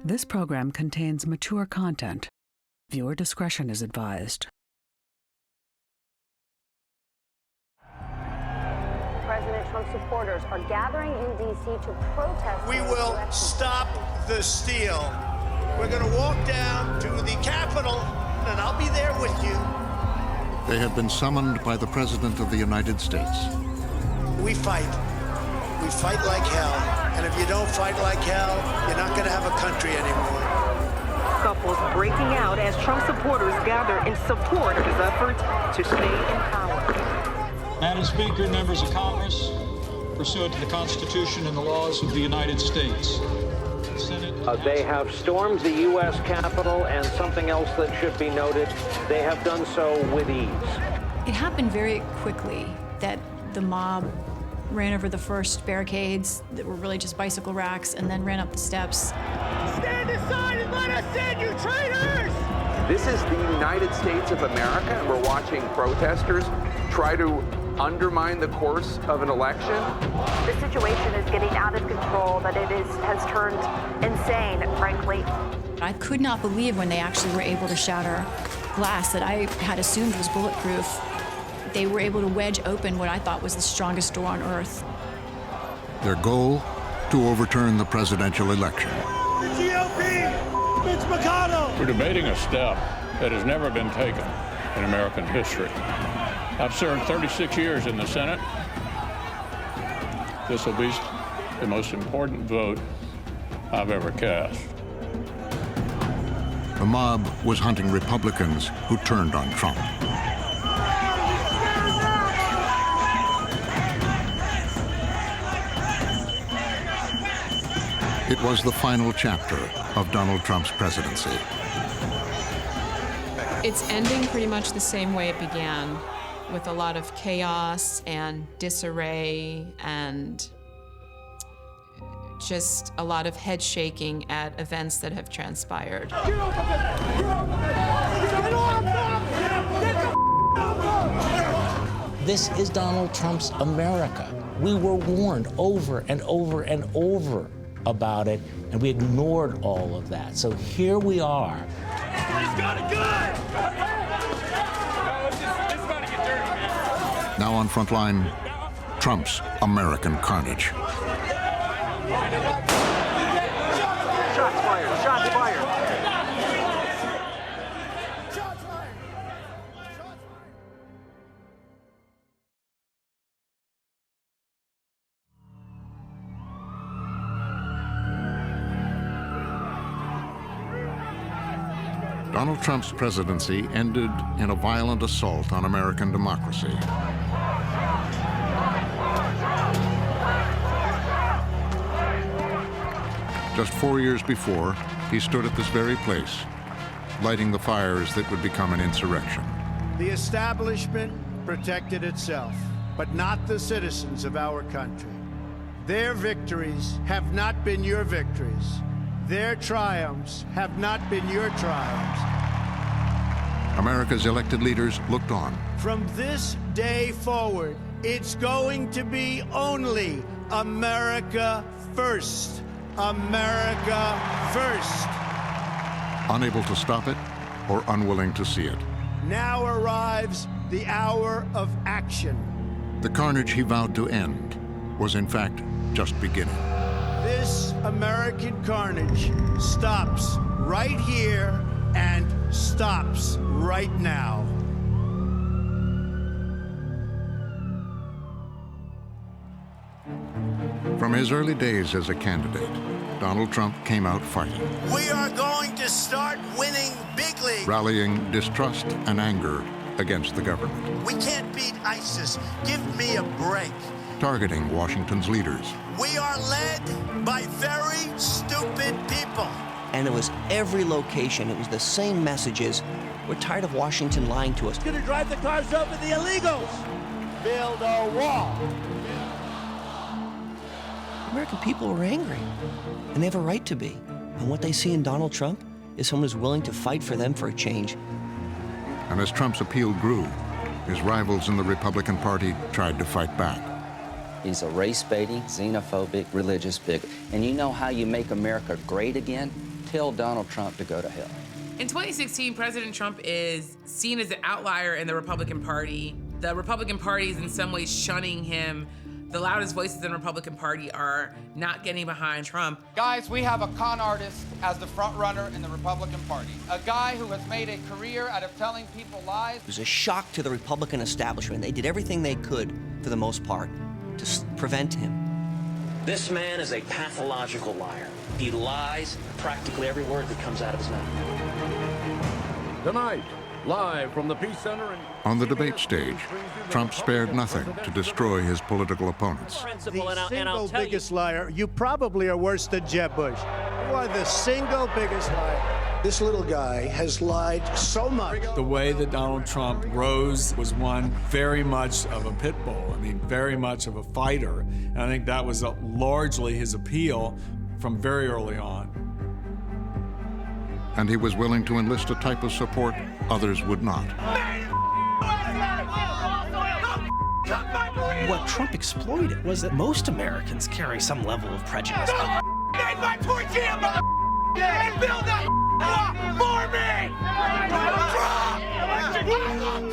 This program contains mature content. Viewer discretion is advised. President Trump supporters are gathering in D.C. to protest. We will stop the steal. We're going to walk down to the Capitol, and I'll be there with you. They have been summoned by the President of the United States. We fight. We fight like hell. And if you don't fight like hell, you're not going to have a country anymore. Couples breaking out as Trump supporters gather in support of his effort to stay in power. Madam Speaker, members of Congress, pursuant to the Constitution and the laws of the United States, they have stormed the U.S. Capitol, and something else that should be noted, they have done so with ease. It happened very quickly that the mob ran over the first barricades that were really just bicycle racks and then ran up the steps. Stand aside and let us in, you traitors! This is the United States of America, and we're watching protesters try to undermine the course of an election. The situation is getting out of control, that has turned insane, frankly. I could not believe when they actually were able to shatter glass that I had assumed was bulletproof. They were able to wedge open what I thought was the strongest door on earth. Their goal? To overturn the presidential election. The GOP! Mitch McConnell! We're debating a step that has never been taken in American history. I've served 36 years in the Senate. This will be the most important vote I've ever cast. The mob was hunting Republicans who turned on Trump. It was the final chapter of Donald Trump's presidency. It's ending pretty much the same way it began, with a lot of chaos and disarray and just a lot of head shaking at events that have transpired. This is Donald Trump's America. We were warned over and over and over about it, and we ignored all of that. So here we are. He's got a gun! Now on Frontline, Trump's American Carnage. Shots fired! Shots fired! Donald Trump's presidency ended in a violent assault on American democracy. Just 4 years before, he stood at this very place, lighting the fires that would become an insurrection. The establishment protected itself, but not the citizens of our country. Their victories have not been your victories. Their triumphs have not been your triumphs. America's elected leaders looked on. From this day forward, it's going to be only America first. America first. Unable to stop it or unwilling to see it. Now arrives the hour of action. The carnage he vowed to end was in fact just beginning. This American carnage stops right here and stops right now. From his early days as a candidate, Donald Trump came out fighting. We are going to start winning bigly. Rallying distrust and anger against the government. We can't beat ISIS. Give me a break. Targeting Washington's leaders. We are led by very stupid people. And it was every location. It was the same messages. We're tired of Washington lying to us. Gonna drive the cars over the illegals. Build a wall. American people were angry, and they have a right to be. And what they see in Donald Trump is someone who's willing to fight for them for a change. And as Trump's appeal grew, his rivals in the Republican Party tried to fight back. He's a race-baiting, xenophobic, religious bigot. And you know how you make America great again? tell Donald Trump to go to hell. In 2016, President Trump is seen as an outlier in the Republican Party. The Republican Party is in some ways shunning him. The loudest voices in the Republican Party are not getting behind Trump. Guys, we have a con artist as the front runner in the Republican Party. A guy who has made a career out of telling people lies. It was a shock to the Republican establishment. They did everything they could, for the most part, to prevent him. This man is a pathological liar. He lies practically every word that comes out of his mouth. Tonight, live from the Peace Center. On the debate stage, Trump spared nothing to destroy his political opponents. The single biggest liar. You probably are worse than Jeb Bush. You are the single biggest liar. This little guy has lied so much. The way that Donald Trump rose was one very much of a pit bull. I mean, very much of a fighter. And I think that was largely his appeal from very early on. And he was willing to enlist a type of support others would not. What Trump exploited was that most Americans carry some level of prejudice. Made my tortilla, and build that for me!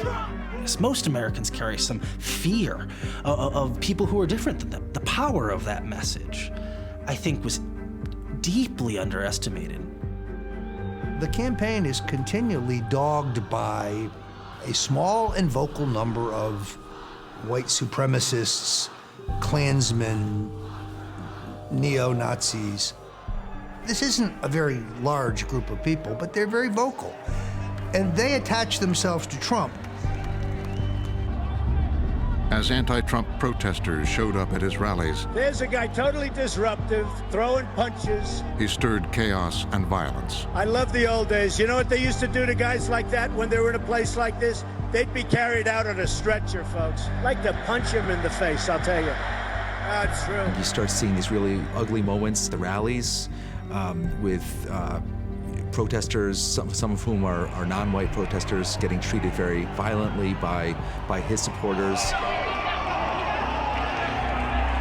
Trump! Most Americans carry some fear of people who are different than them. The power of that message, I think, was deeply underestimated. The campaign is continually dogged by a small and vocal number of white supremacists, Klansmen, neo-Nazis. This isn't a very large group of people, but they're very vocal. And they attach themselves to Trump. As anti-Trump protesters showed up at his rallies, There's a guy totally disruptive, throwing punches. he stirred chaos and violence. I love the old days. You know what they used to do to guys like that when they were in a place like this? They'd be carried out on a stretcher, folks. Like to punch him in the face, I'll tell you. That's true. You start seeing these really ugly moments, the rallies, with protesters, some of whom are non-white protesters, getting treated very violently by his supporters.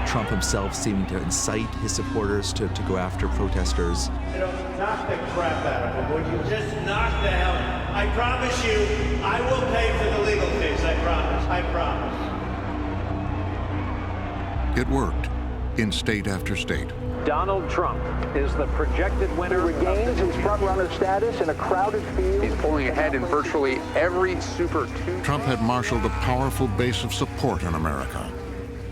Trump himself seeming to incite his supporters to go after protesters. You know, knock the crap out of him, would you? Just knock the hell out. I promise you, I will pay for the legal fees, I promise. I promise. It worked in state after state. Donald Trump is the projected winner. He regains his front-runner status in a crowded field. He's pulling ahead in virtually every Super Tuesday. Trump had marshaled a powerful base of support in America.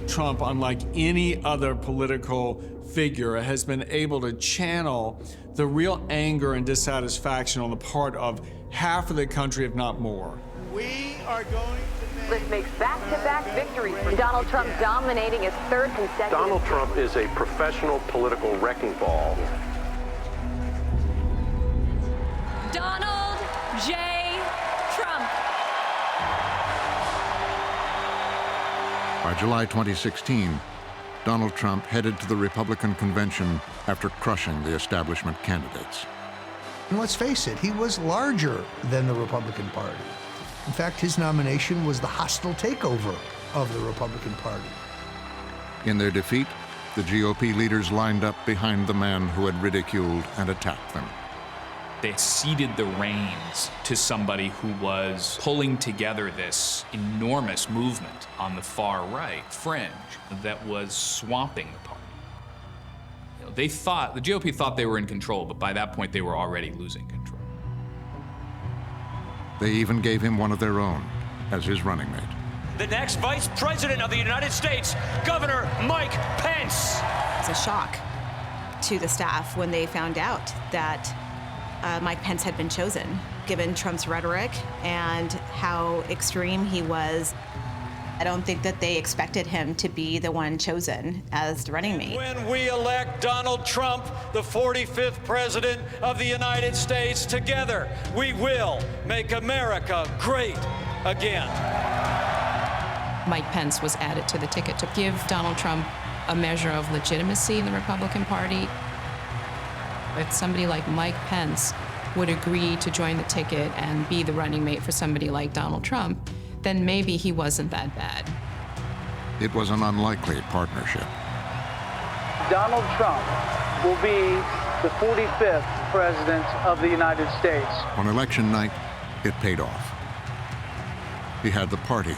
Trump, unlike any other political figure, has been able to channel the real anger and dissatisfaction on the part of half of the country, if not more. We are going to This makes back-to-back victories for Donald Trump, dominating his third consecutive. Donald Trump is a professional political wrecking ball. Donald J. Trump. By July 2016, Donald Trump headed to the Republican convention after crushing the establishment candidates. And let's face it, he was larger than the Republican Party. In fact, his nomination was the hostile takeover of the Republican Party. In their defeat, the GOP leaders lined up behind the man who had ridiculed and attacked them. They ceded the reins to somebody who was pulling together this enormous movement on the far right fringe that was swamping the party. You know, the GOP thought they were in control, but by that point they were already losing control. They even gave him one of their own as his running mate. The next Vice President of the United States, Governor Mike Pence. It's a shock to the staff when they found out that Mike Pence had been chosen, given Trump's rhetoric and how extreme he was. I don't think that they expected him to be the one chosen as the running mate. When we elect Donald Trump, the 45th President of the United States, together, we will make America great again. Mike Pence was added to the ticket to give Donald Trump a measure of legitimacy in the Republican Party. If somebody like Mike Pence would agree to join the ticket and be the running mate for somebody like Donald Trump, then maybe he wasn't that bad. It was an unlikely partnership. Donald Trump will be the 45th President of the United States. On election night, it paid off. He had the party,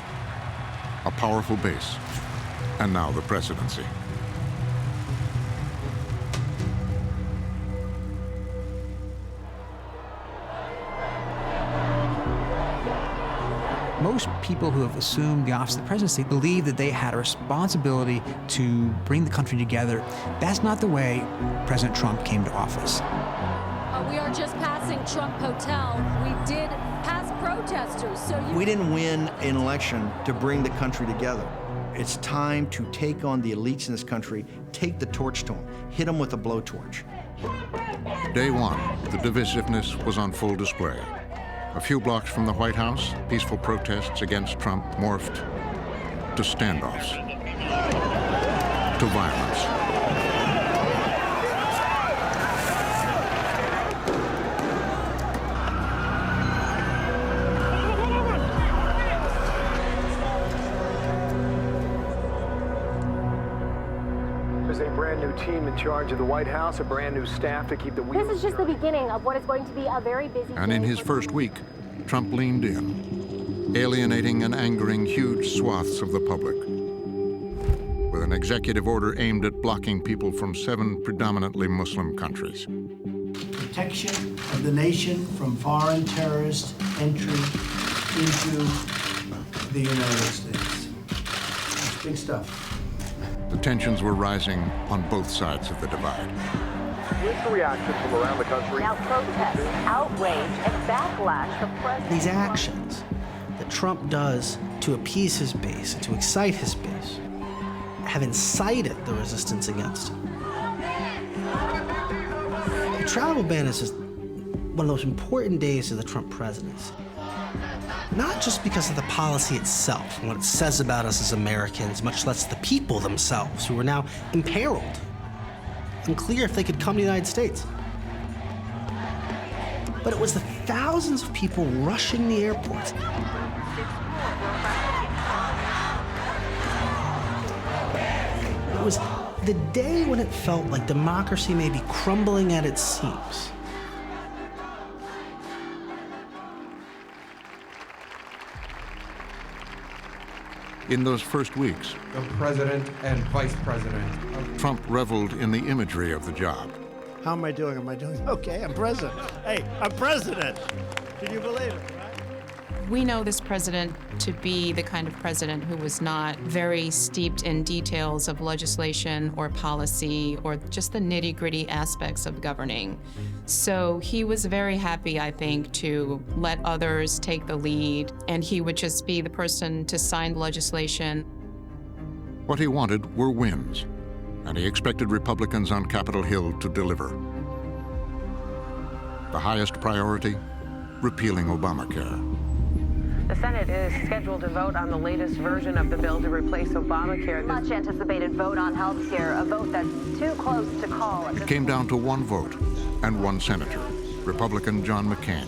a powerful base, and now the presidency. Most people who have assumed the office of the presidency believe that they had a responsibility to bring the country together. That's not the way President Trump came to office. We are just passing Trump Hotel. We did pass protesters, so We didn't win an election to bring the country together. It's time to take on the elites in this country, take the torch to them, hit them with a blowtorch. Day one, the divisiveness was on full display. A few blocks from the White House, peaceful protests against Trump morphed to standoffs, to violence. There's a brand new team in charge of the White House, a brand new staff to keep the wheels. This is just the beginning of what is going to be a very busy And in his first week, Trump leaned in, alienating and angering huge swaths of the public, with an executive order aimed at blocking people from 7 predominantly Muslim countries. Protection of the nation from foreign terrorist entry into the United States. That's big stuff. The tensions were rising on both sides of the divide. What's the reaction from around the country? Now protests, outrage, and backlash from President These actions that Trump does to appease his base, to excite his base, have incited the resistance against him. The travel ban is just one of the most important days of the Trump presidency. Not just because of the policy itself and what it says about us as Americans, much less the people themselves, who are now imperiled, unclear if they could come to the United States. But it was the thousands of people rushing the airports. It was the day when it felt like democracy may be crumbling at its seams. In those first weeks, the president and vice president. Trump reveled in the imagery of the job. How am I doing? Am I doing okay? I'm president. Hey, I'm president. Can you believe it? We know this president to be the kind of president who was not very steeped in details of legislation or policy or just the nitty-gritty aspects of governing. So he was very happy, I think, to let others take the lead, and he would just be the person to sign legislation. What he wanted were wins, and he expected Republicans on Capitol Hill to deliver. The highest priority, repealing Obamacare. The Senate is scheduled to vote on the latest version of the bill to replace Obamacare. Much anticipated vote on health care, a vote that's too close to call. It came down to one vote and one senator, Republican John McCain,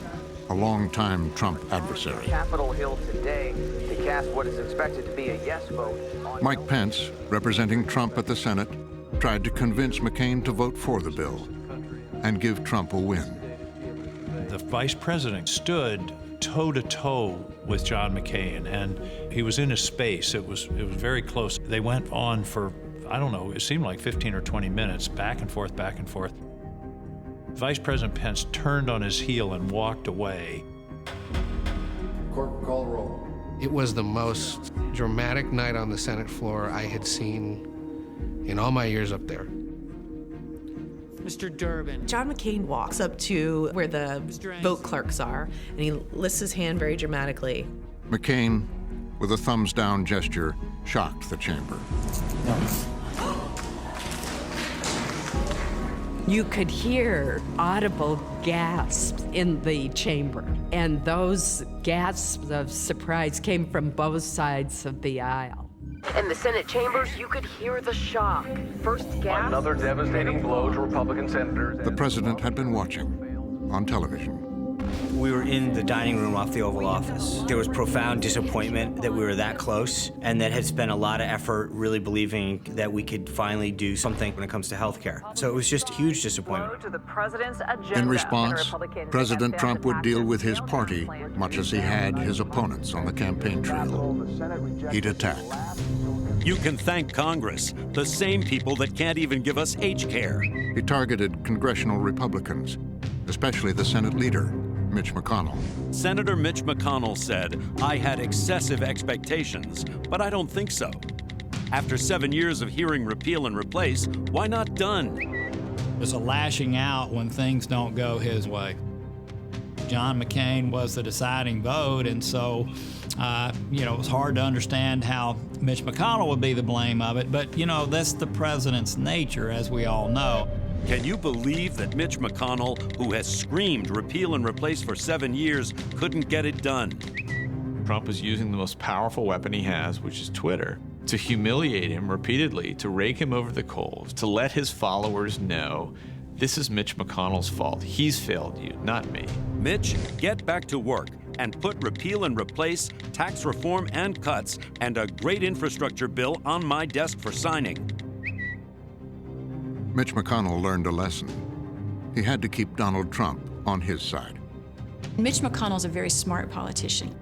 a longtime Trump adversary. Capitol Hill today to cast what is expected to be a yes vote. Mike Pence, representing Trump at the Senate, tried to convince McCain to vote for the bill and give Trump a win. The vice president stood toe-to-toe with John McCain, and he was in his space. It was very close. They went on for, I don't know, it seemed like 15 or 20 minutes, back and forth, back and forth. Vice President Pence turned on his heel and walked away. Clerk, call the roll. It was the most dramatic night on the Senate floor I had seen in all my years up there. Mr. Durbin. John McCain walks up to where the vote clerks are, and he lifts his hand very dramatically. McCain, with a thumbs-down gesture, shocked the chamber. No. You could hear audible gasps in the chamber, and those gasps of surprise came from both sides of the aisle. In the Senate chambers, you could hear the shock. First gasp. Another devastating blow to Republican senators. The president had been watching on television. We were in the dining room off the Oval Office. There was profound disappointment that we were that close and that had spent a lot of effort really believing that we could finally do something when it comes to health care. So it was just a huge disappointment. In response, President Trump would deal with his party much as he had his opponents on the campaign trail. He'd attack. You can thank Congress, the same people that can't even give us H care. He targeted congressional Republicans, especially the Senate leader, Mitch McConnell. Senator Mitch McConnell said, "I had excessive expectations, but I don't think so. After 7 years of hearing repeal and replace, why not done?" There's a lashing out when things don't go his way. John McCain was the deciding vote, and so, it was hard to understand how Mitch McConnell would be the blame of it, but, that's the president's nature, as we all know. Can you believe that Mitch McConnell, who has screamed repeal and replace for 7 years, couldn't get it done? Trump is using the most powerful weapon he has, which is Twitter, to humiliate him repeatedly, to rake him over the coals, to let his followers know this is Mitch McConnell's fault. He's failed you, not me. Mitch, get back to work and put repeal and replace, tax reform and cuts, and a great infrastructure bill on my desk for signing. Mitch McConnell learned a lesson. He had to keep Donald Trump on his side. Mitch McConnell's a very smart politician.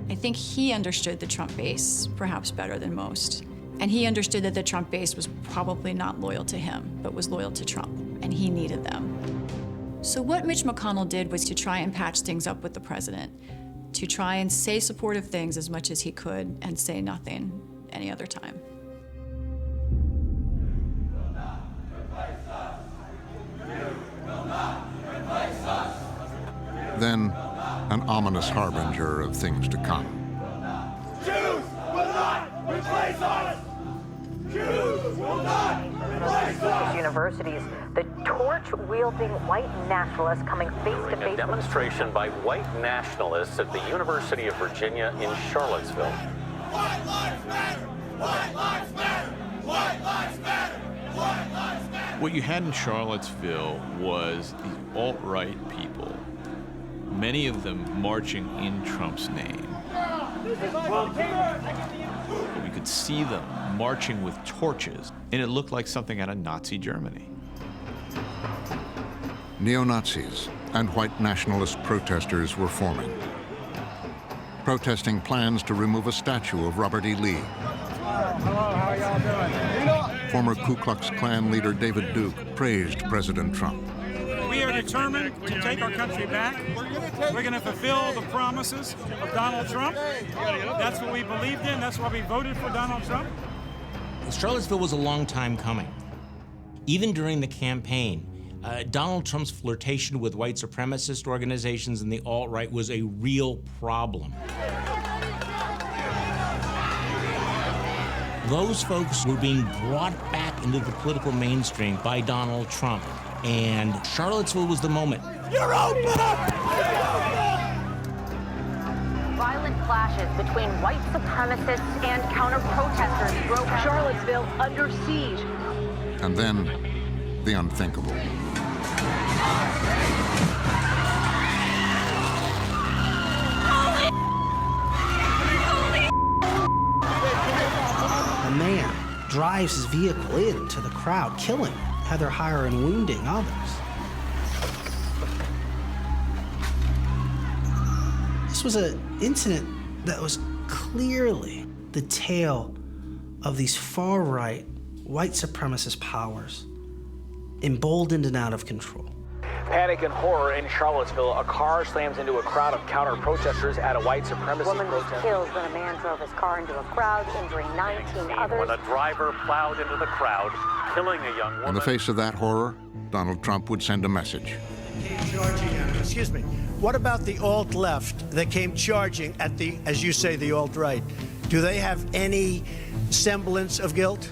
I think he understood the Trump base perhaps better than most. And he understood that the Trump base was probably not loyal to him, but was loyal to Trump, and he needed them. So what Mitch McConnell did was to try and patch things up with the president, to try and say supportive things as much as he could and say nothing any other time. Then, an ominous harbinger of things to come. Jews will not replace us! Jews will not replace us! Universities, the torch-wielding white nationalists coming face-to-face. A demonstration by white nationalists at the University of Virginia in Charlottesville. White lives matter! White lives matter! White lives matter! White lives matter! What you had in Charlottesville was these alt-right people, many of them marching in Trump's name. We could see them marching with torches, and it looked like something out of Nazi Germany. Neo-Nazis and white nationalist protesters were forming, protesting plans to remove a statue of Robert E. Lee. Hello, how y'all doing? Former Ku Klux Klan leader David Duke praised President Trump. We are determined to take our country back. We're going to fulfill the promises of Donald Trump. That's what we believed in. That's why we voted for Donald Trump. Charlottesville was a long time coming. Even during the campaign, Donald Trump's flirtation with white supremacist organizations and the alt-right was a real problem. Those folks were being brought back into the political mainstream by Donald Trump. And Charlottesville was the moment. You're open! Violent clashes between white supremacists and counter-protesters broke Charlottesville under siege. And then, the unthinkable. A man drives his vehicle into the crowd, killing Heather Heyer and wounding others. This was an incident that was clearly the tale of these far-right white supremacist powers, emboldened and out of control. Panic and horror in Charlottesville. A car slams into a crowd of counter-protesters at a white supremacy Woman was protest. killed when a man drove his car into a crowd, injuring 19 others. When a driver plowed into the crowd, killing a young woman. In the face of that horror, Donald Trump would send a message. Excuse me. What about the alt-left that came charging at the, as you say, the alt-right? Do they have any semblance of guilt?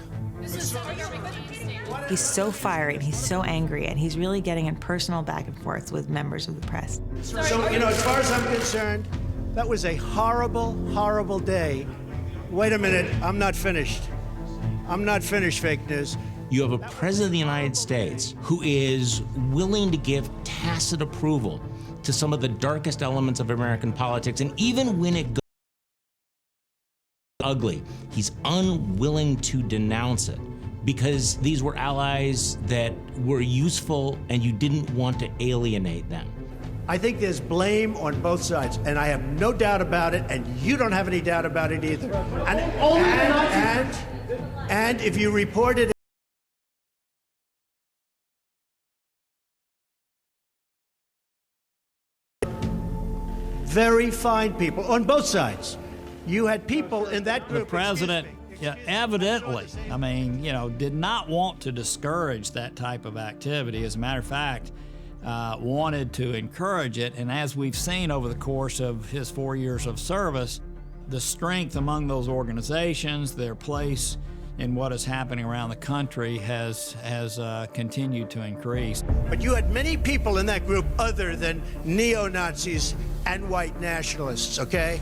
He's so fiery, he's so angry, and he's really getting in personal back and forth with members of the press. So, as far as I'm concerned, that was a horrible, horrible day. Wait a minute, I'm not finished. I'm not finished, fake news. You have a president of the United States who is willing to give tacit approval to some of the darkest elements of American politics, and even when it goes ugly, he's unwilling to denounce it because these were allies that were useful and you didn't want to alienate them. I think there's blame on both sides, and I have no doubt about it, and you don't have any doubt about it either. And if you report it, very fine people on both sides. You had people in that group. The president, evidently, did not want to discourage that type of activity. As a matter of fact, wanted to encourage it. And as we've seen over the course of his 4 years of service, the strength among those organizations, their place in what is happening around the country has continued to increase. But you had many people in that group other than neo-Nazis and white nationalists, okay?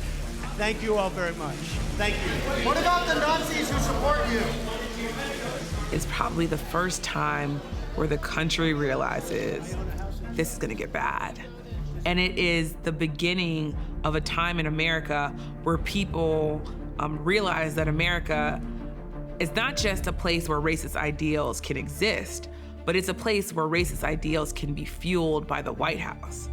Thank you all very much. Thank you. What about the Nazis who support you? It's probably the first time where the country realizes this is gonna get bad. And it is the beginning of a time in America where people realize that America is not just a place where racist ideals can exist, but it's a place where racist ideals can be fueled by the White House.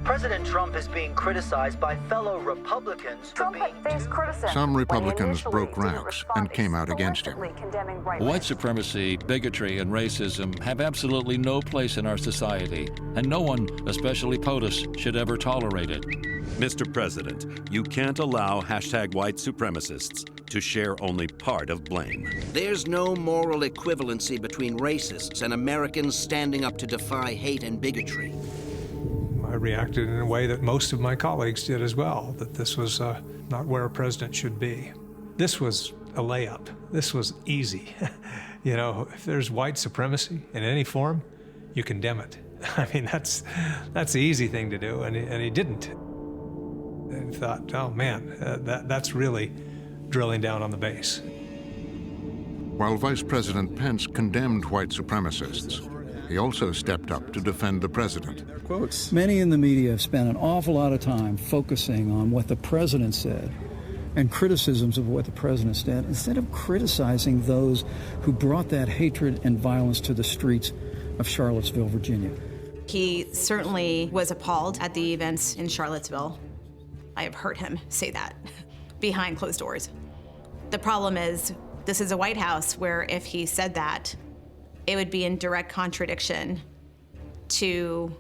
President Trump is being criticized by fellow Republicans for being Some Republicans broke ranks and came out against him. White supremacy, bigotry, and racism have absolutely no place in our society, and no one, especially POTUS, should ever tolerate it. Mr. President, you can't allow #white supremacists to share only part of blame. There's no moral equivalency between racists and Americans standing up to defy hate and bigotry. I reacted in a way that most of my colleagues did as well, that this was not where a president should be. This was a layup. This was easy. If there's white supremacy in any form, you condemn it. I mean, that's the easy thing to do, and he didn't. And thought, oh man, that's really drilling down on the base. While Vice President Pence condemned white supremacists, he also stepped up to defend the president. Quotes. Many in the media have spent an awful lot of time focusing on what the president said and criticisms of what the president said, instead of criticizing those who brought that hatred and violence to the streets of Charlottesville, Virginia. He certainly was appalled at the events in Charlottesville. I have heard him say that behind closed doors. The problem is, this is a White House where if he said that, it would be in direct contradiction to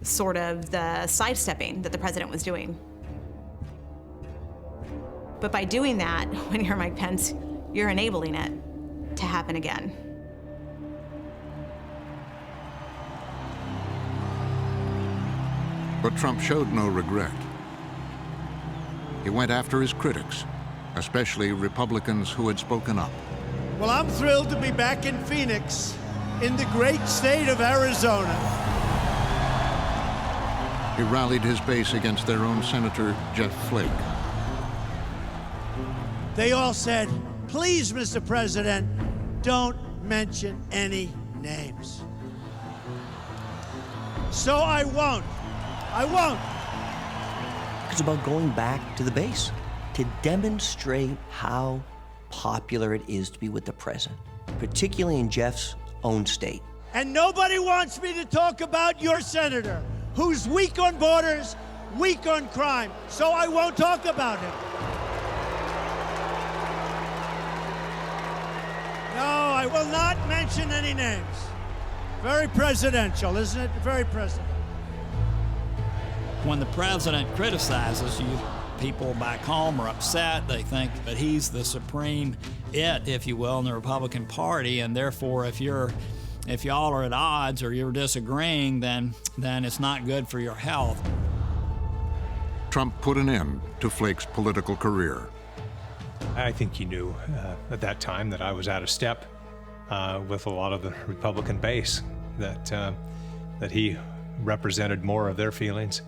sort of the sidestepping that the president was doing. But by doing that, when you're Mike Pence, you're enabling it to happen again. But Trump showed no regret. He went after his critics, especially Republicans who had spoken up. Well, I'm thrilled to be back in Phoenix, in the great state of Arizona. He rallied his base against their own Senator Jeff Flake. They all said, please, Mr. President, don't mention any names. So I won't. I won't. It's about going back to the base to demonstrate how popular it is to be with the president, particularly in Jeff's own state. And nobody wants me to talk about your senator, who's weak on borders, weak on crime, so I won't talk about him. No, I will not mention any names. Very presidential, isn't it? Very presidential. When the president criticizes you, people back home are upset. They think that he's the supreme it, if you will, in the Republican Party, and therefore if y'all are at odds or you're disagreeing, then it's not good for your health. Trump put an end to Flake's political career. I think he knew at that time that I was out of step with a lot of the Republican base, that he represented more of their feelings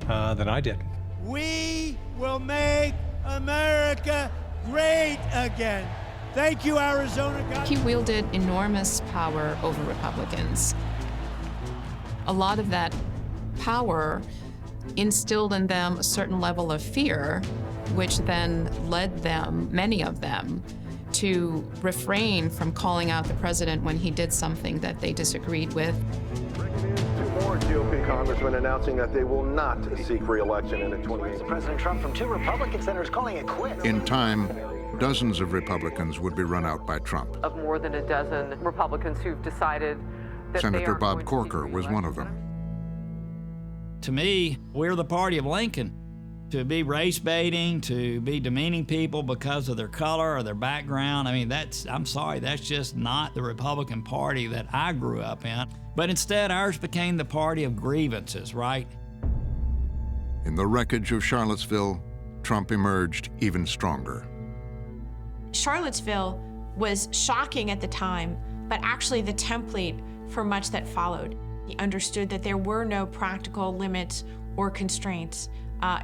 than I did. We will make America great again. Thank you, Arizona. He wielded enormous power over Republicans. A lot of that power instilled in them a certain level of fear, which then led them, many of them, to refrain from calling out the president when he did something that they disagreed with. Two more GOP congressmen announcing that they will not seek re-election in the 2018. President Trump from 2 Republican senators calling it quits. In time, dozens of Republicans would be run out by Trump. Of more than a dozen Republicans who've decided that Senator Bob Corker was one of them. To me, we're the party of Lincoln. To be race baiting, to be demeaning people because of their color or their background, I mean, I'm sorry, that's just not the Republican Party that I grew up in. But instead, ours became the party of grievances, right? In the wreckage of Charlottesville, Trump emerged even stronger. Charlottesville was shocking at the time, but actually the template for much that followed. He understood that there were no practical limits or constraints,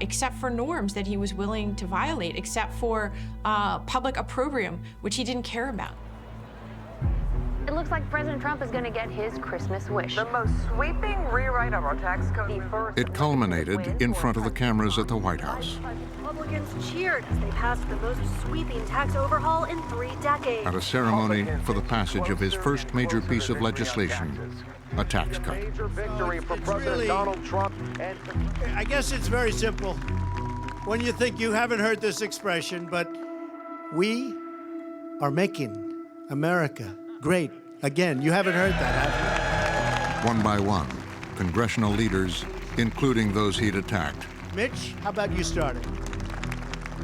except for norms that he was willing to violate, except for public opprobrium, which he didn't care about. It looks like President Trump is going to get his Christmas wish. The most sweeping rewrite of our tax code. It culminated in front of the cameras at the White House. Republicans cheered as they passed the most sweeping tax overhaul in 3 decades. At a ceremony for the passage of his first major piece of legislation, a tax cut. Major victory for President Donald Trump. And I guess it's very simple. When you think you haven't heard this expression, but we are making America great again. You haven't heard that, have you? One by one, congressional leaders, including those he'd attacked, Mitch, how about you start it?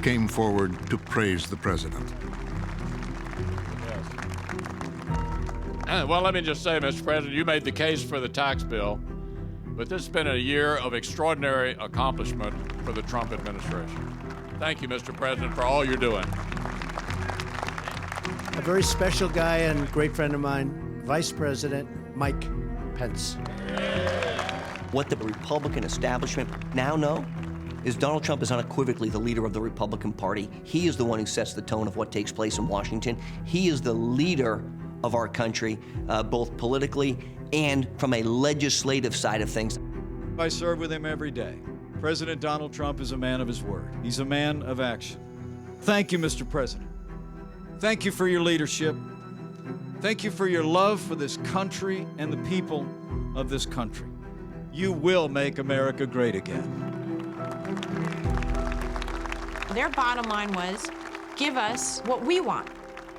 came forward to praise the president. Well, let me just say, Mr. President, you made the case for the tax bill, but this has been a year of extraordinary accomplishment for the Trump administration. Thank you, Mr. President, for all you're doing. A very special guy and great friend of mine, Vice President Mike Pence. What the Republican establishment now know is Donald Trump is unequivocally the leader of the Republican Party. He is the one who sets the tone of what takes place in Washington. He is the leader of our country, both politically and from a legislative side of things. I serve with him every day. President Donald Trump is a man of his word. He's a man of action. Thank you, Mr. President. Thank you for your leadership. Thank you for your love for this country and the people of this country. You will make America great again. Their bottom line was, give us what we want.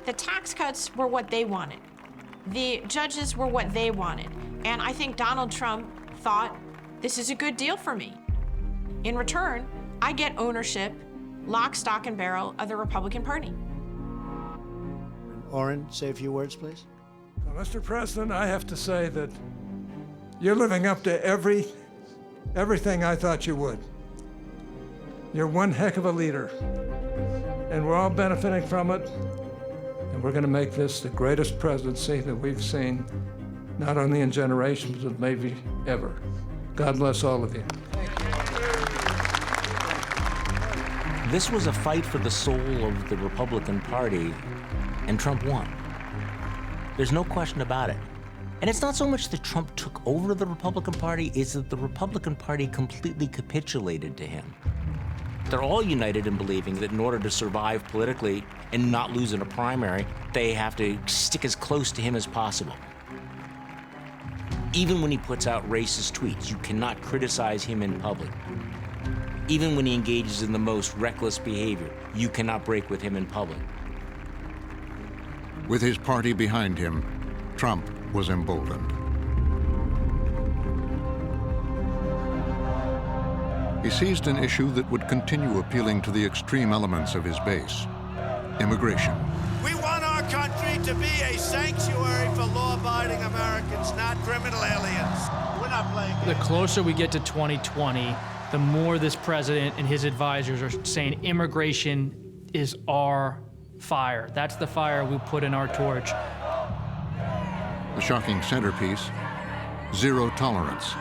The tax cuts were what they wanted. The judges were what they wanted. And I think Donald Trump thought, this is a good deal for me. In return, I get ownership, lock, stock, and barrel of the Republican Party. Orrin, say a few words, please. Well, Mr. President, I have to say that you're living up to everything I thought you would. You're one heck of a leader, and we're all benefiting from it. And we're going to make this the greatest presidency that we've seen, not only in generations, but maybe ever. God bless all of you. This was a fight for the soul of the Republican Party, and Trump won. There's no question about it. And it's not so much that Trump took over the Republican Party, it's that the Republican Party completely capitulated to him. They're all united in believing that in order to survive politically and not lose in a primary, they have to stick as close to him as possible. Even when he puts out racist tweets, you cannot criticize him in public. Even when he engages in the most reckless behavior, you cannot break with him in public. With his party behind him, Trump was emboldened. He seized an issue that would continue appealing to the extreme elements of his base: immigration. We want our country to be a sanctuary for law-abiding Americans, not criminal aliens. We're not playing games. The closer we get to 2020, the more this president and his advisors are saying immigration is our fire. That's the fire we put in our torch. The shocking centerpiece: zero tolerance.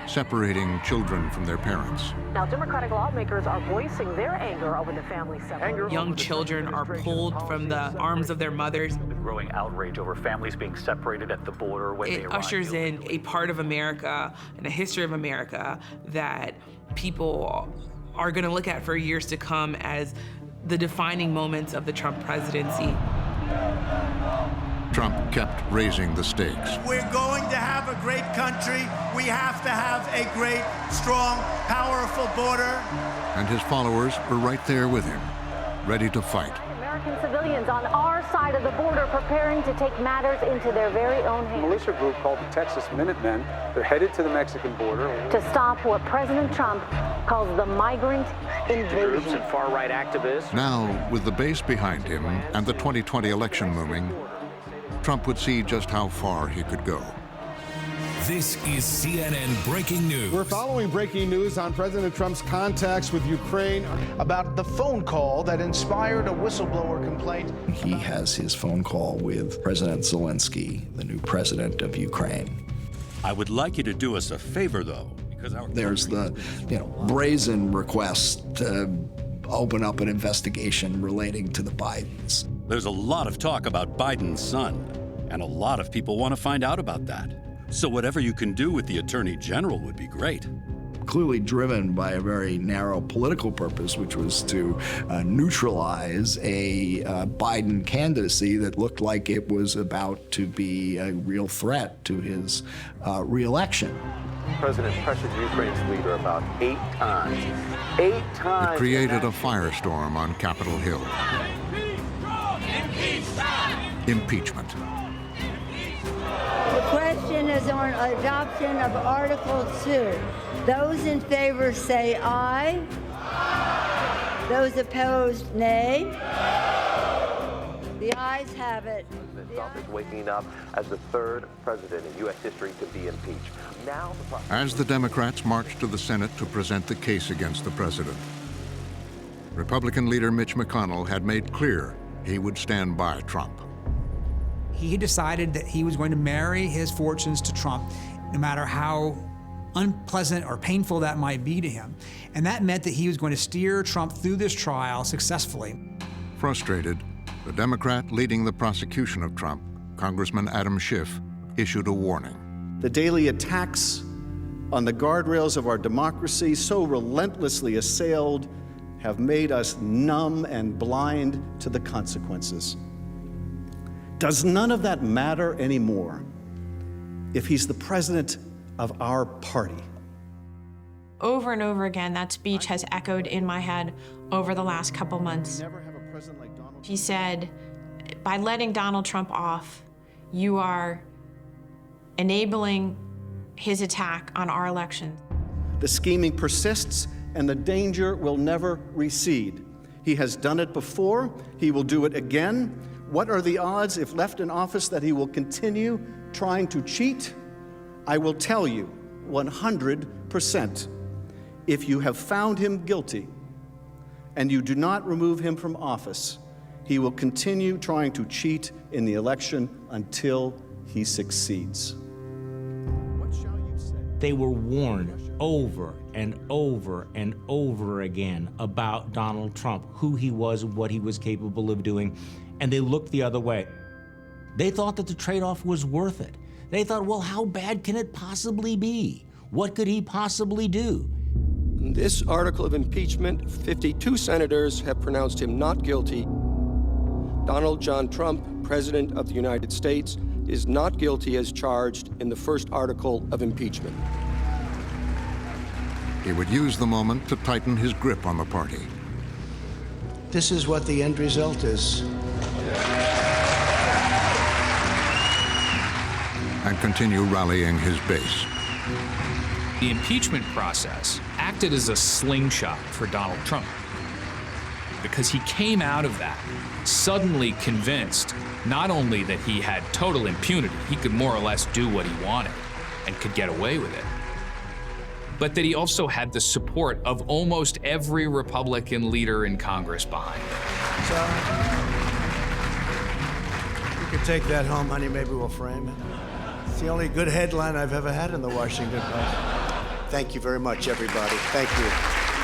separating children from their parents. Now, Democratic lawmakers are voicing their anger over the family separation. Young children are pulled from the arms of their mothers. The growing outrage over families being separated at the border when they arrive. It ushers in a part of America and a history of America that people are going to look at for years to come as the defining moments of the Trump presidency. Trump kept raising the stakes. We're going to have a great country. We have to have a great, strong, powerful border. And his followers were right there with him, ready to fight. American civilians on our side of the border preparing to take matters into their very own hands. A militia group called the Texas Minutemen, they're headed to the Mexican border. To stop what President Trump calls the migrant invasion. Groups and far-right activists. Now, with the base behind him and the 2020 election looming, Trump would see just how far he could go. This is CNN Breaking News. We're following breaking news on President Trump's contacts with Ukraine about the phone call that inspired a whistleblower complaint. He has his phone call with President Zelensky, the new president of Ukraine. I would like you to do us a favor, though, because there's the, brazen request to open up an investigation relating to the Bidens. There's a lot of talk about Biden's son, and a lot of people want to find out about that. So whatever you can do with the Attorney General would be great. Clearly driven by a very narrow political purpose, which was to neutralize a Biden candidacy that looked like it was about to be a real threat to his reelection. The president pressured Ukraine's leader about 8 times. 8 times. It created a firestorm on Capitol Hill. Impeachment. The question is on adoption of Article 2. Those in favor say aye. Those opposed, nay. The ayes have it. Trump is waking up as the third president in U.S. history to be impeached. Now, as the Democrats marched to the Senate to present the case against the president, Republican leader Mitch McConnell had made clear he would stand by Trump. He decided that he was going to marry his fortunes to Trump, no matter how unpleasant or painful that might be to him. And that meant that he was going to steer Trump through this trial successfully. Frustrated, the Democrat leading the prosecution of Trump, Congressman Adam Schiff, issued a warning. The daily attacks on the guardrails of our democracy, so relentlessly assailed, have made us numb and blind to the consequences. Does none of that matter anymore if he's the president of our party? Over and over again, that speech has echoed in my head over the last couple months. He said, by letting Donald Trump off, you are enabling his attack on our election. The scheming persists, and the danger will never recede. He has done it before. He will do it again. What are the odds, if left in office, that he will continue trying to cheat? I will tell you 100%. If you have found him guilty and you do not remove him from office, he will continue trying to cheat in the election until he succeeds. What shall you say? They were warned over and over and over again about Donald Trump, who he was, what he was capable of doing, and they looked the other way. They thought that the trade-off was worth it. They thought, well, how bad can it possibly be? What could he possibly do? In this article of impeachment, 52 senators have pronounced him not guilty. Donald John Trump, President of the United States, is not guilty as charged in the first article of impeachment. He would use the moment to tighten his grip on the party. This is what the end result is. And continue rallying his base. The impeachment process acted as a slingshot for Donald Trump because he came out of that suddenly convinced not only that he had total impunity, he could more or less do what he wanted and could get away with it, but that he also had the support of almost every Republican leader in Congress behind him. So, you can take that home, honey. Maybe we'll frame it. It's the only good headline I've ever had in the Washington Post. Thank you very much, everybody. Thank you.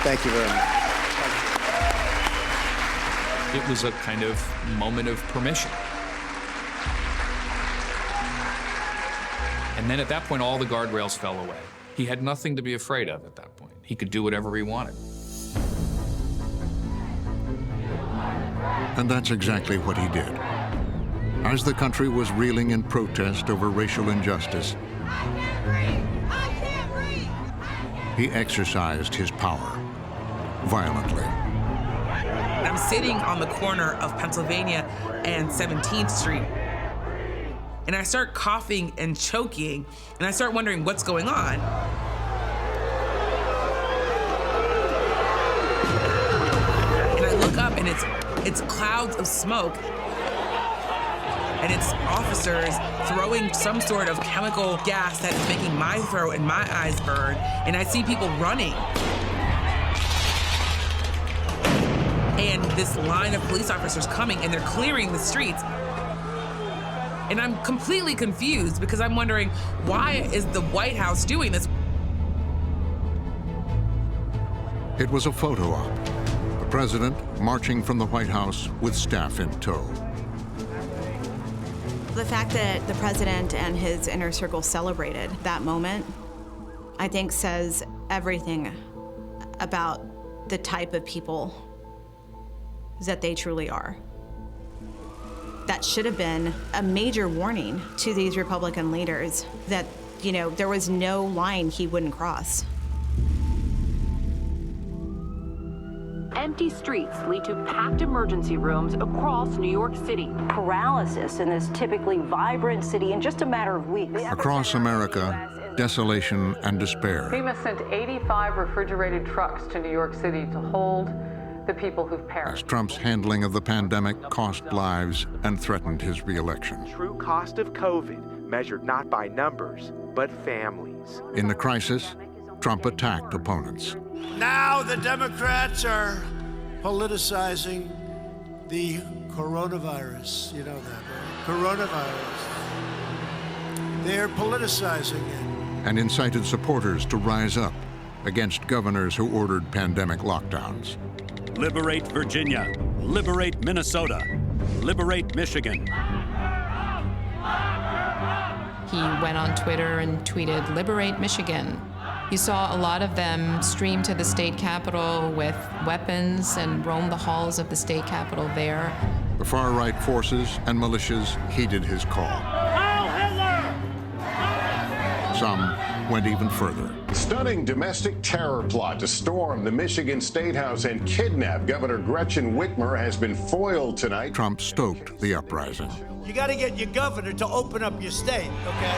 Thank you very much. It was a kind of moment of permission. And then at that point, all the guardrails fell away. He had nothing to be afraid of at that point. He could do whatever he wanted. And that's exactly what he did. As the country was reeling in protest over racial injustice, he exercised his power violently. I'm sitting on the corner of Pennsylvania and 17th Street, and I start coughing and choking, and I start wondering what's going on. And I look up, and it's clouds of smoke, and it's officers throwing some sort of chemical gas that is making my throat and my eyes burn, and I see people running. And this line of police officers coming, and they're clearing the streets. And I'm completely confused because I'm wondering, why is the White House doing this? It was a photo op. The president marching from the White House with staff in tow. The fact that the president and his inner circle celebrated that moment, I think says everything about the type of people that they truly are. That should have been a major warning to these Republican leaders that, you know, there was no line he wouldn't cross. Empty streets lead to packed emergency rooms across New York City. Paralysis in this typically vibrant city in just a matter of weeks. Across America, desolation and despair. FEMA sent 85 refrigerated trucks to New York City to hold the people who've perished. As Trump's handling of the pandemic cost lives and threatened his re-election. True cost of COVID, measured not by numbers, but families. In the crisis, Trump attacked opponents. Now the Democrats are politicizing the coronavirus. You know that, right? Coronavirus. They're politicizing it. And incited supporters to rise up against governors who ordered pandemic lockdowns. Liberate Virginia. Liberate Minnesota. Liberate Michigan. He went on Twitter and tweeted, "Liberate Michigan." You saw a lot of them stream to the state capitol with weapons and roam the halls of the state capitol there. The far-right forces and militias heeded his call. Some went even further. Stunning domestic terror plot to storm the Michigan State House and kidnap Governor Gretchen Whitmer has been foiled tonight. Trump stoked the uprising. You got to get your governor to open up your state, okay?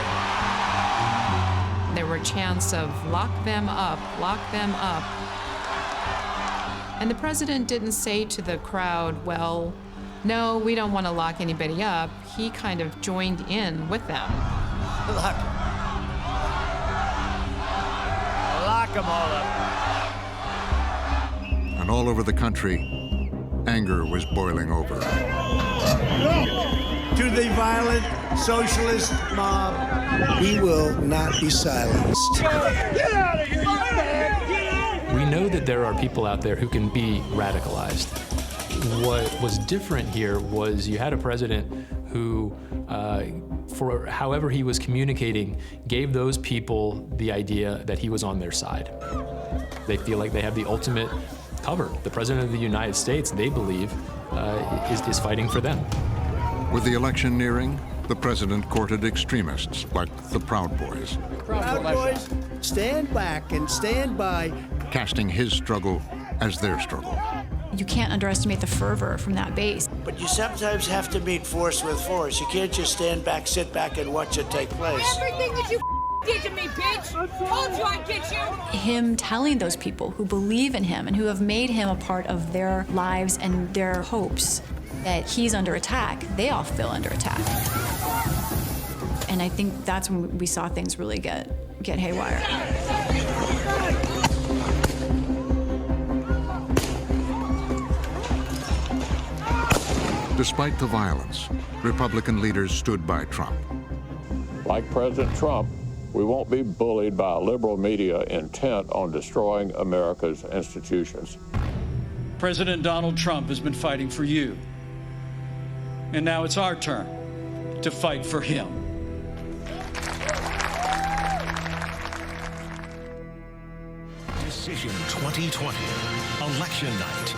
There were chants of lock them up, lock them up. And the president didn't say to the crowd, well, no, we don't want to lock anybody up. He kind of joined in with them. Lock them all up. And all over the country, anger was boiling over. To the violent socialist mob, we will not be silenced. Get out of here, you fag! Get out! We know that there are people out there who can be radicalized. What was different here was you had a president who, for however he was communicating, gave those people the idea that he was on their side. They feel like they have the ultimate cover. The president of the United States, they believe, is fighting for them. With the election nearing, the president courted extremists like the Proud Boys. Proud Boys, stand back and stand by. Casting his struggle as their struggle. You can't underestimate the fervor from that base. But you sometimes have to meet force with force. You can't just stand back, sit back, and watch it take place. Everything that you did to me, bitch! Told you I'd get you! Him telling those people who believe in him and who have made him a part of their lives and their hopes that he's under attack, they all feel under attack. And I think that's when we saw things really get haywire. Despite the violence, Republican leaders stood by Trump. Like President Trump, We won't be bullied by a liberal media intent on destroying America's institutions. President Donald Trump has been fighting for you. And now it's our turn to fight for him. Decision 2020, election night.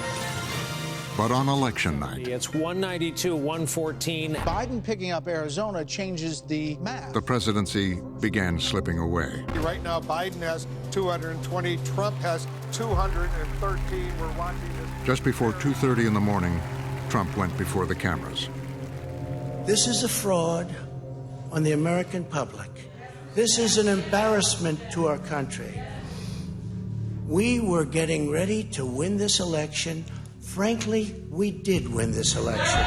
But on election night, it's 192-114. Biden picking up Arizona changes the map. the presidency began slipping away. Right now, Biden has 220, Trump has 213. We're watching this. Just before 2:30 in the morning, Trump went before the cameras. This is a fraud on the American public. This is an embarrassment to our country. We were getting ready to win this election. Frankly, we did win this election.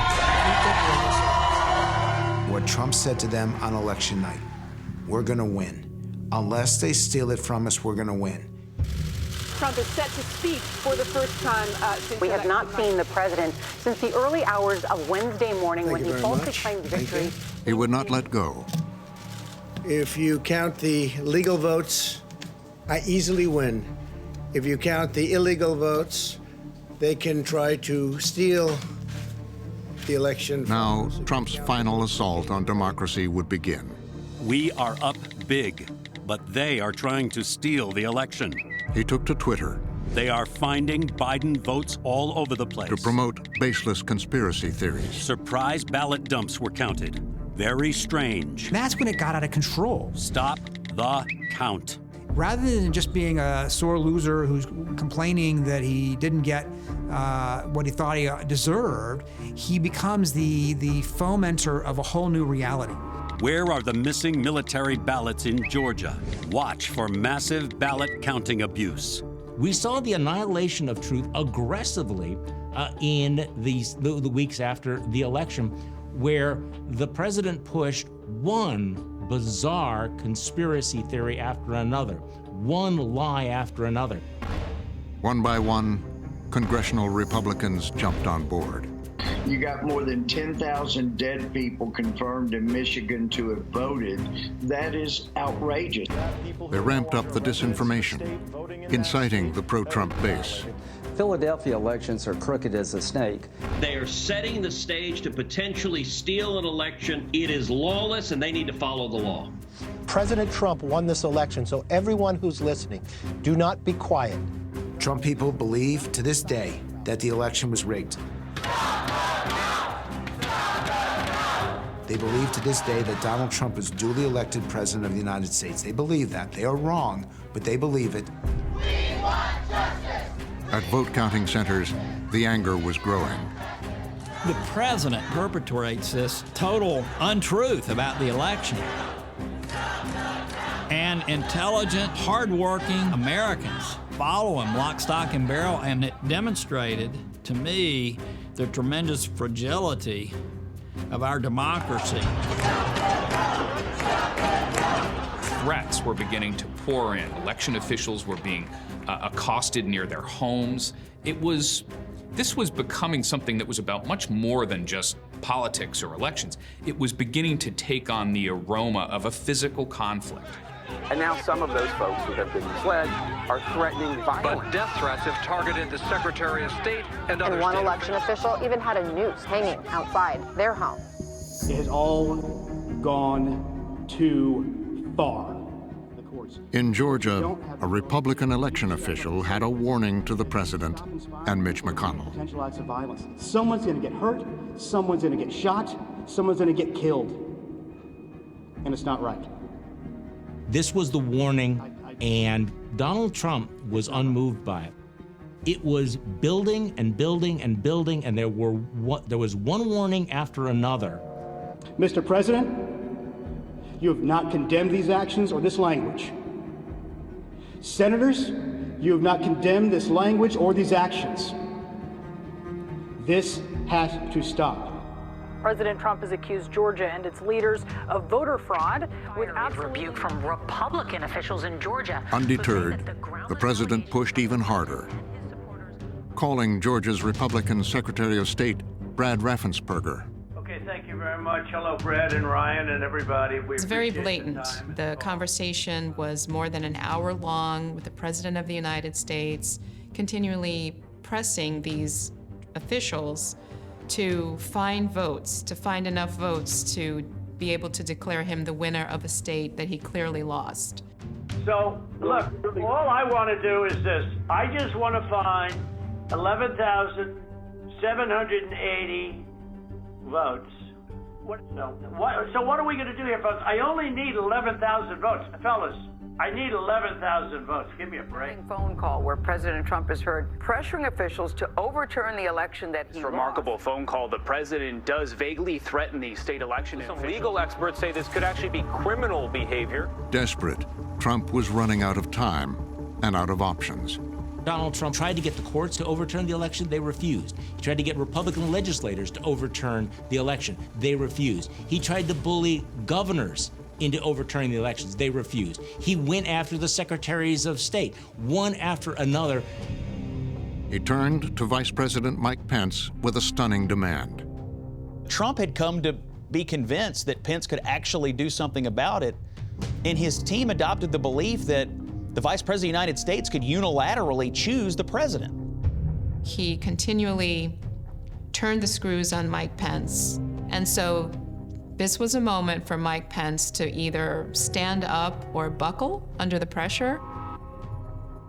What Trump said to them on election night, we're going to win. Unless they steal it from us, we're going to win. Trump is set to speak for the first time since We have not seen the president since the early hours of Wednesday morning when he falsely claimed victory. He would not let go. If you count the legal votes, I easily win. If you count the illegal votes, they can try to steal the election. Now, Trump's final assault on democracy would begin. We are up big, but they are trying to steal the election. He took to Twitter. They are finding Biden votes all over the place. To promote baseless conspiracy theories. Surprise ballot dumps were counted. Very strange. That's when it got out of control. Stop the count. Rather than just being a sore loser who's complaining that he didn't get what he thought he deserved, he becomes the fomenter of a whole new reality. Where are the missing military ballots in Georgia? Watch for massive ballot counting abuse. We saw the annihilation of truth aggressively in the weeks after the election, where the president pushed one bizarre conspiracy theory after another, one lie after another. One by one, congressional Republicans jumped on board. You got more than 10,000 dead people confirmed in Michigan to have voted. That is outrageous. They ramped up the disinformation, inciting the pro-Trump base. Philadelphia elections are crooked as a snake. They are setting the stage to potentially steal an election. It is lawless, and they need to follow the law. President Trump won this election, so everyone who's listening, do not be quiet. Trump people believe to this day that the election was rigged. They believe to this day that Donald Trump is duly elected president of the United States. They believe that. They are wrong, but they believe it. We want justice! At vote counting centers, the anger was growing. The president perpetrates this total untruth about the election. And intelligent, hardworking Americans follow him lock, stock, and barrel, and it demonstrated to me the tremendous fragility of our democracy. Threats were beginning to pour in. Election officials were being accosted near their homes. This was becoming something that was about much more than just politics or elections. It was beginning to take on the aroma of a physical conflict. And now some of those folks who have been misled are threatening violence. But death threats have targeted the Secretary of State and other one state election official even had a noose hanging outside their home. It has all gone too far. In Georgia, a Republican election official had a warning to the president and Mitch McConnell. Potential acts of violence. Someone's going to get hurt, someone's going to get shot, someone's going to get killed. And it's not right. This was the warning, and Donald Trump was unmoved by it. It was building and building and building, and there was one warning after another. Mr. President, you have not condemned these actions or this language. Senators, you have not condemned this language or these actions. This has to stop. President Trump has accused Georgia and its leaders of voter fraud with rebuke from Republican officials in Georgia. Undeterred, the president pushed even harder, calling Georgia's Republican Secretary of State Brad Raffensperger Okay, thank you very much. Hello, Brad and Ryan and everybody. It's very blatant. The conversation was more than an hour long with the President of the United States continually pressing these officials to find votes, to find enough votes to be able to declare him the winner of a state that he clearly lost. So, look, all I want to do is this. I just want to find 11,780 votes. So what are we going to do here, folks? I only need 11,000 votes. Fellas, I need 11,000 votes. Give me a break. Phone call where President Trump is heard pressuring officials to overturn the election that he remarkable lost. Phone call. The president does vaguely threaten the state election. Some legal experts say this could actually be criminal behavior. Desperate, Trump was running out of time and out of options. Donald Trump tried to get the courts to overturn the election. They refused. He tried to get Republican legislators to overturn the election. They refused. He tried to bully governors into overturning the elections. They refused. He went after the secretaries of state, one after another. He turned to Vice President Mike Pence with a stunning demand. Trump had come to be convinced that Pence could actually do something about it, and his team adopted the belief that the Vice President of the United States could unilaterally choose the president. He continually turned the screws on Mike Pence. And so this was a moment for Mike Pence to either stand up or buckle under the pressure.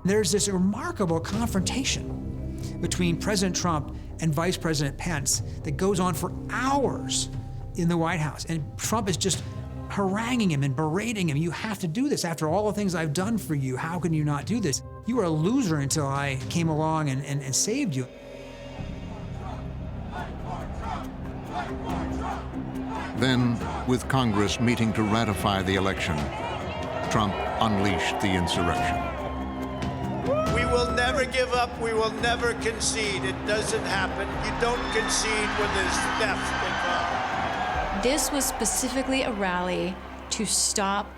There's this remarkable confrontation between President Trump and Vice President Pence that goes on for hours in the White House. And Trump is just haranguing him and berating him. You have to do this after all the things I've done for you. How can you not do this? You were a loser until I came along and saved you. Then, with Congress meeting to ratify the election, Trump unleashed the insurrection. We will never give up. We will never concede. It doesn't happen. You don't concede when there's theft involved. This was specifically a rally to stop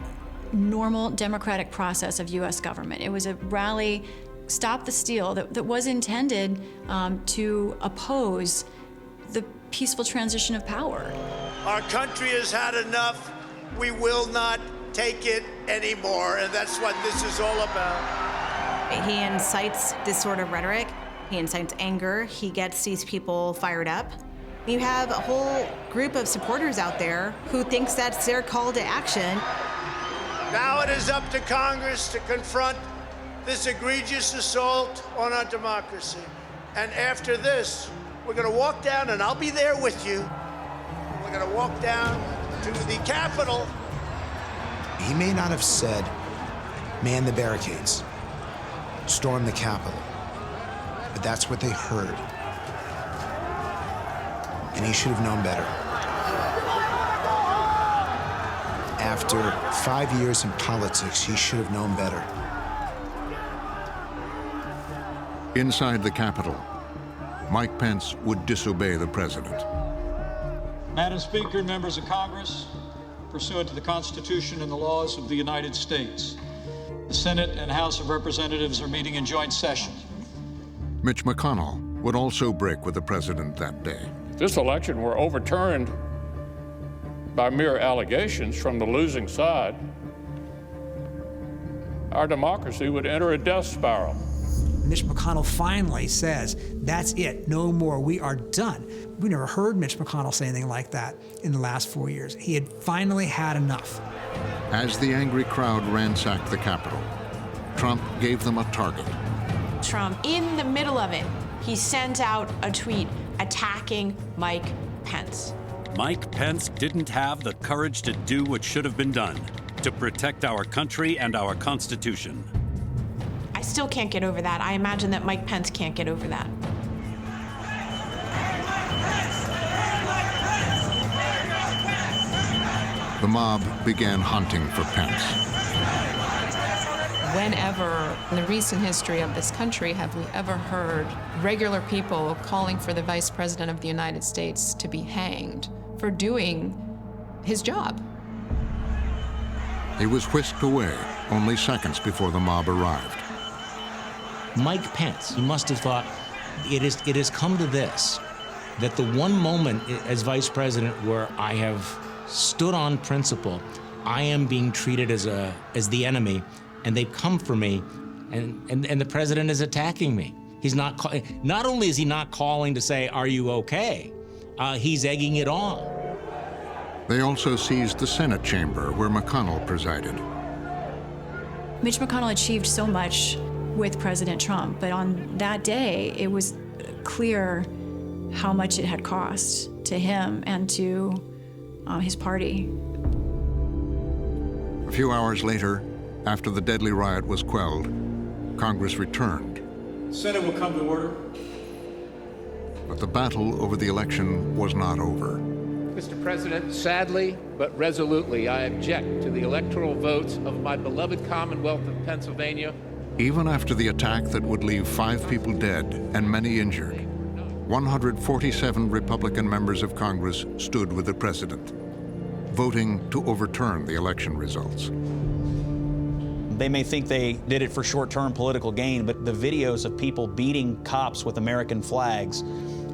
normal democratic process of U.S. government. It was a rally, stop the steal, that was intended to oppose the peaceful transition of power. Our country has had enough. We will not take it anymore, and that's what this is all about. He incites this sort of rhetoric. He incites anger. He gets these people fired up. You have a whole group of supporters out there who thinks that's their call to action. Now it is up to Congress to confront this egregious assault on our democracy. And after this, we're going to walk down, and I'll be there with you. We're going to walk down to the Capitol. He may not have said, man the barricades, storm the Capitol, but that's what they heard. And he should have known better. After 5 years in politics, he should have known better. Inside the Capitol, Mike Pence would disobey the president. Madam Speaker and members of Congress, pursuant to the Constitution and the laws of the United States, the Senate and House of Representatives are meeting in joint session. Mitch McConnell would also break with the president that day. If this election were overturned by mere allegations from the losing side, our democracy would enter a death spiral. Mitch McConnell finally says, that's it, no more, we are done. We never heard Mitch McConnell say anything like that in the last 4 years. He had finally had enough. As the angry crowd ransacked the Capitol, Trump gave them a target. Trump, in the middle of it, he sent out a tweet attacking Mike Pence. Mike Pence didn't have the courage to do what should have been done, to protect our country and our Constitution. I still can't get over that. I imagine that Mike Pence can't get over that. The mob began hunting for Pence. Whenever in the recent history of this country have we ever heard regular people calling for the Vice President of the United States to be hanged for doing his job? He was whisked away only seconds before the mob arrived. Mike Pence, he must have thought, it has come to this. that the one moment as vice president where I have stood on principle, I am being treated as the enemy, and they've come for me, and the president is attacking me. He's not only is he not calling to say, "Are you okay?" He's egging it on. They also seized the Senate chamber where McConnell presided. Mitch McConnell achieved so much with President Trump, but on that day, it was clear how much it had cost to him and to his party. A few hours later, after the deadly riot was quelled, Congress returned. Senate will come to order. But the battle over the election was not over. Mr. President, sadly but resolutely, I object to the electoral votes of my beloved Commonwealth of Pennsylvania. Even after the attack that would leave 5 people dead and many injured, 147 Republican members of Congress stood with the president, voting to overturn the election results. They may think they did it for short-term political gain, but the videos of people beating cops with American flags,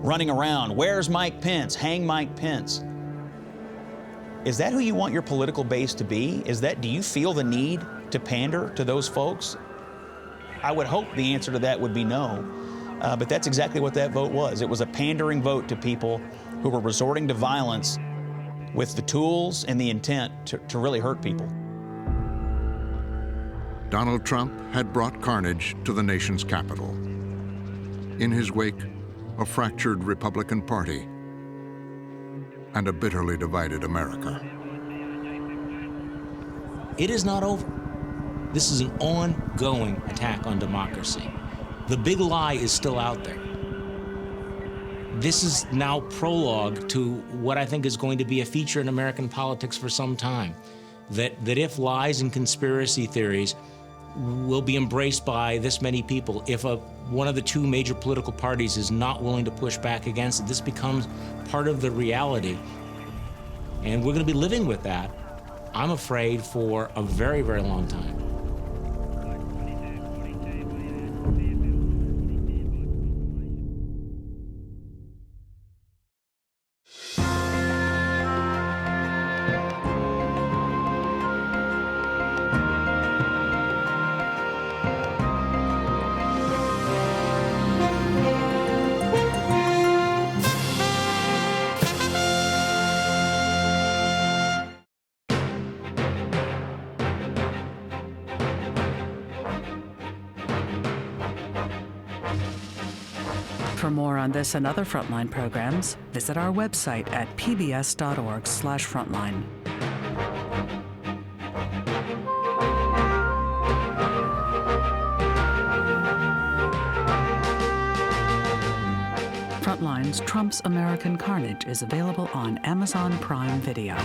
running around, "Where's Mike Pence? Hang Mike Pence." Is that who you want your political base to be? Do you feel the need to pander to those folks? I would hope the answer to that would be no, but that's exactly what that vote was. It was a pandering vote to people who were resorting to violence with the tools and the intent to really hurt people. Donald Trump had brought carnage to the nation's capital. In his wake, a fractured Republican Party and a bitterly divided America. It is not over. This is an ongoing attack on democracy. The big lie is still out there. This is now prologue to what I think is going to be a feature in American politics for some time. That if lies and conspiracy theories will be embraced by this many people, if one of the 2 major political parties is not willing to push back against it, this becomes part of the reality. And we're going to be living with that, I'm afraid, for a very, very long time. For more on this and other Frontline programs, visit our website at pbs.org/frontline. Frontline's Trump's American Carnage is available on Amazon Prime Video.